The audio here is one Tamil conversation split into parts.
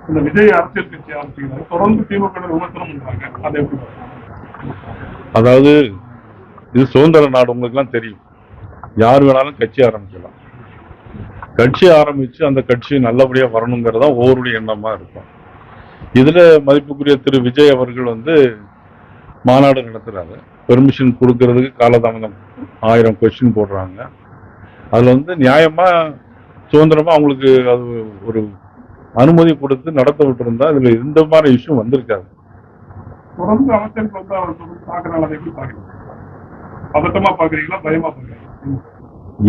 இந்த விஜய் அரசியல் கட்சி ஆரம்பிக்கிறாங்க, தொடர்ந்து திமுக விமர்சனம் பண்றாங்க, அதை எப்படி? அதாவது இது சுதந்திர நாடு, உங்களுக்கு எல்லாம் தெரியும். யார் வேணாலும் கட்சி ஆரம்பிக்கலாம். கட்சி ஆரம்பிச்சு அந்த கட்சி நல்லபடியா வரணுங்கிறதா ஒவ்வொருடைய எண்ணமா இருக்கும். இதுல மதிப்புக்குரிய திரு விஜய் அவர்கள் மாநாடு நடத்துறாரு. பெர்மிஷன் கொடுக்கறதுக்கு காலதாமதம் 1000 கொஸ்டின் போடுறாங்க. அதுல நியாயமா சுதந்திரமா அவங்களுக்கு அது ஒரு அனுமதி கொடுத்து நடத்த விட்டு இருந்தா இதுல இந்த மாதிரி இஷ்யூ வந்திருக்காது. தொடர்ந்து அமைச்சர்கள் அவர் பாக்குறாங்க, அதை எப்படி பாக்குறீங்க? பதட்டமா பாக்குறீங்களா, பயமா பாக்குறீங்களா?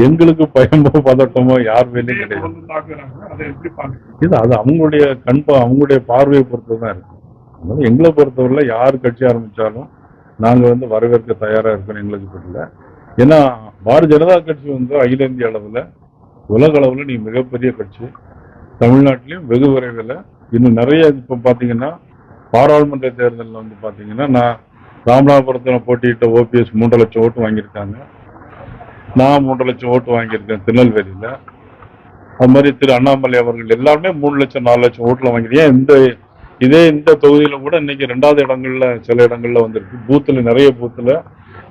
எங்களுக்கு பயமோ பதட்டமோ யார் வேலையும் கிடையாது. இது அது அவங்களுடைய அவங்களுடைய பார்வையை பொறுத்துதான் இருக்கு. அதனால எங்களை பொறுத்தவரை யார் கட்சி ஆரம்பிச்சாலும் நாங்க வரவேற்க தயாரா இருக்கோம். எங்களுக்கு தெரியல. ஏன்னா பாரதிய ஜனதா கட்சி அகில இந்திய அளவுல உலக அளவுல நீ மிகப்பெரிய கட்சி. தமிழ்நாட்டிலையும் வெகு விரைவில் இன்னும் நிறைய இப்ப பாத்தீங்கன்னா பாராளுமன்ற தேர்தலில் பாத்தீங்கன்னா நான் ராமநாதபுரத்தில் போட்டியிட்ட OPS 3 லட்சம் ஓட்டு வாங்கியிருக்காங்க. நான் 3 லட்சம் ஓட்டு வாங்கியிருக்கேன் திருநெல்வேலியில. அது மாதிரி திரு அண்ணாமலை அவர்கள் எல்லாருமே 3 லட்சம் 4 லட்சம் ஓட்டுல வாங்கிருக்கேன். இந்த தொகுதியில கூட இன்னைக்கு 2வது இடங்கள்ல சில இடங்கள்ல வந்திருக்கு. பூத்துல நிறைய பூத்துல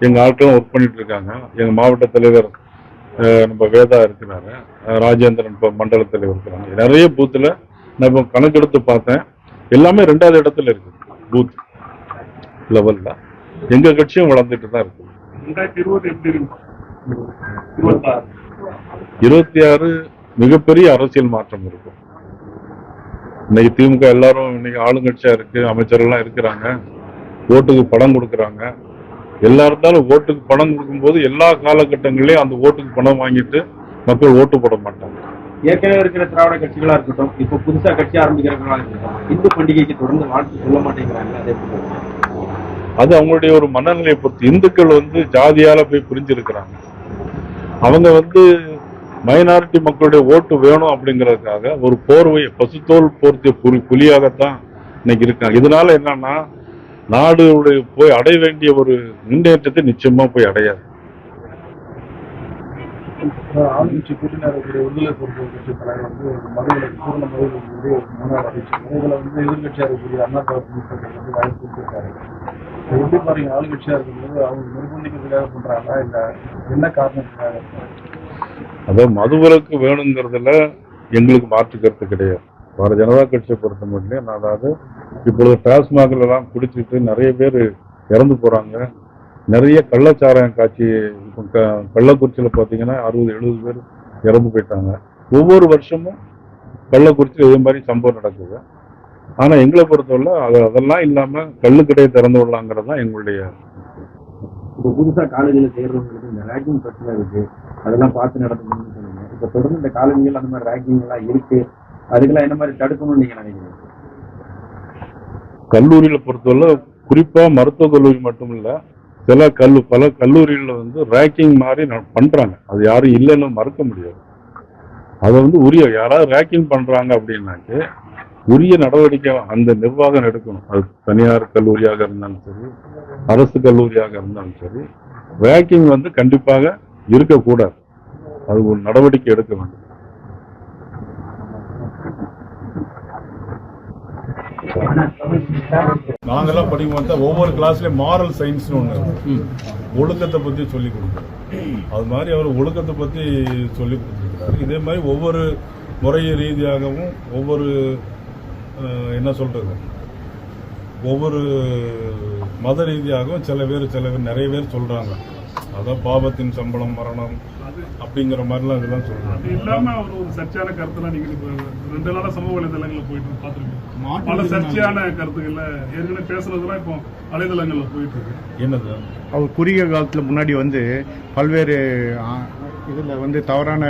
எங்க ஆட்களும் ஒர்க் பண்ணிட்டு இருக்காங்க. எங்க மாவட்ட தலைவர் நம்ம வேதா இருக்கிறாரு, ராஜேந்திரன் மண்டல தலைவர் இருக்கிறாங்க. நிறைய பூத்துல நான் இப்போ கணக்கெடுத்து பார்த்தேன், எல்லாமே 2வது இடத்துல இருக்கு. பூத் லெவல்ல எங்க கட்சியும் வளர்ந்துட்டு தான் இருக்கு. 26 மிகப்பெரிய அரசியல் மாற்றம் இருக்கும். இன்னைக்கு திமுக எல்லாரும் இன்னைக்கு ஆளுங்கட்சியா இருக்கு, அமைச்சர்கள்லாம் இருக்கிறாங்க, ஓட்டுக்கு பணம் கொடுக்கறாங்க. எல்லா இருந்தாலும் ஓட்டுக்கு பணம் கொடுக்கும்போது எல்லா காலகட்டங்களிலும் அந்த ஓட்டுக்கு பணம் வாங்கிட்டு மக்கள் ஓட்டு போட மாட்டாங்க. ஏற்கனவே இருக்கிற திராவிட கட்சிகளா இருக்கட்டும், இப்ப புதுசா கட்சி ஆரம்பிக்கிறவங்களா இருக்கட்டும், இந்து பண்டிகைக்கு தொடர்ந்து வாழ்த்து சொல்ல மாட்டேங்கிறாங்க. அது அவங்களுடைய ஒரு மனநிலையை பொறுத்து. இந்துக்கள் ஜாதியால போய் புரிஞ்சிருக்கிறாங்க. அவங்க மைனாரிட்டி மக்களுடைய ஓட்டு வேணும் அப்படிங்கறதுக்காக ஒரு போர்வையை பசுத்தோல் போர்த்திய புலியாகத்தான் இன்னைக்கு இருக்காங்க. இதனால என்னன்னா நாடு போய் அடைய வேண்டிய ஒரு முன்னேற்றத்தை நிச்சயமா போய் அடையாது. ஆளுங்கட்சி கூட்டணியாக விடுதலை பொறுப்பு கட்சி தலைவர் மதுவிலக்கு பூர்ண மதுவிலக்கு முன்னாள் அறிவிச்சாங்க. இதுல எதிர்கட்சியா இருக்கக்கூடிய அண்ணா வாய்ப்பு கொடுத்திருக்காரு. எப்படி பாருங்க, ஆளுங்கட்சியா இருக்கும்போது அவங்க நிர்பந்திக்கிறதுக்காக பண்றாங்களா, இல்ல என்ன காரணத்துக்காக? அதாவது மதுவிலக்கு வேணுங்கிறதுல எங்களுக்கு மாற்று கருத்து கிடையாது. பாரதிய ஜனதா கட்சியை பொறுத்த மட்டும் அதாவது இப்பொழுது டாஸ்மாக்ல எல்லாம் குடிச்சிட்டு நிறைய பேர் இறந்து போறாங்க. நிறைய கள்ளச்சாராயம் காட்சி கள்ளக்குறிச்சியில பாத்தீங்கன்னா 60-70 பேர் இறந்து போயிட்டாங்க. ஒவ்வொரு வருஷமும் கள்ளக்குறிச்சியில் இதே மாதிரி சம்பவம் நடக்குது. ஆனா எங்களை பொறுத்தவரை அதெல்லாம் இல்லாம கள்ளுக்கடையை திறந்து விடலாங்கிறது தான் எங்களுடைய. இப்ப புதுசா காலேஜ்ல சேர்றவங்களுக்கு இந்த ரேக்கிங் பிரச்சனை இருக்கு, அதெல்லாம் பார்த்து நடத்தணும்னு சொன்னீங்க. இப்ப தொடர்ந்து இந்த காலேஜ்கள் அந்த மாதிரி ரேக்கிங் எல்லாம் இருக்கு, அதுக்கெல்லாம் என்ன மாதிரி தடுக்கணும்னு நீங்க நினைக்கிறீங்க? கல்லூரியில பொறுத்தவரை குறிப்பா மருத்துவக் கல்லூரி மட்டும் இல்ல, பல கல்லூரிகள்ல ரேக்கிங் மாதிரி பண்றாங்க. அது யாரும் இல்லைன்னு மறுக்க முடியாது. அதை உரிய யாராவது ரேக்கிங் பண்றாங்க அப்படின்னாக்கு உரிய நடவடிக்கை அந்த நிர்வாகம் எடுக்கணும். அது தனியார் கல்லூரியாக இருந்தாலும் சரி, அரசு கல்லூரியாக இருந்தாலும் சரி, ரேக்கிங் கண்டிப்பாக இருக்கக்கூடாது. அது ஒரு நடவடிக்கை எடுக்க வேண்டும். நாங்கெல்லாம் படிக்கும்போது ஒவ்வொரு கிளாஸ்லயும் மாரல் சயின்ஸ்னு ஒண்ணு ஒழுக்கத்தை பத்தி சொல்லி கொடுக்குறோம். அது மாதிரி அவர் ஒழுக்கத்தை பத்தி சொல்லி கொடுத்துருக்கிறார். இதே மாதிரி ஒவ்வொரு முறை ரீதியாகவும் ஒவ்வொரு என்ன சொல்றது ஒவ்வொரு மத ரீதியாகவும் சில பேர் நிறைய பேர் சொல்றாங்க. அதான் பாவத்தின் சம்பளம் மரணம் அப்படிங்கிற மாதிரிலாம் இதெல்லாம் சொல்றாங்க. இல்லாம ஒரு சர்ச்சையான கருத்துலாம் நீங்க 2 நாளா சமூக வலைதளங்கள்ல போயிட்டு பாத்துருக்கீங்க. பல சர்ச்சையான கருத்துக்கள்ல ஏற்கனவே பேசுறதுலாம் இப்போ வலைதளங்கள்ல போயிட்டு இருக்கு. என்னது அவர் குறுகிய காலத்துல முன்னாடி பல்வேறு இதுல தவறான,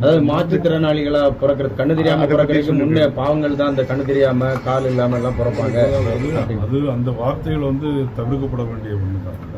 அதாவது மாற்றுத்திறனாளிகளா பிறக்கிறது, கண்ணு தெரியாம பிறக்கிறதுக்கு முன்னே பாவங்கள் தான் அந்த கண்ணு தெரியாம கால் இல்லாம எல்லாம் பிறப்பாங்க. அது அந்த வார்த்தைகள் தவிர்க்கப்பட வேண்டிய ஒண்ணுதான்.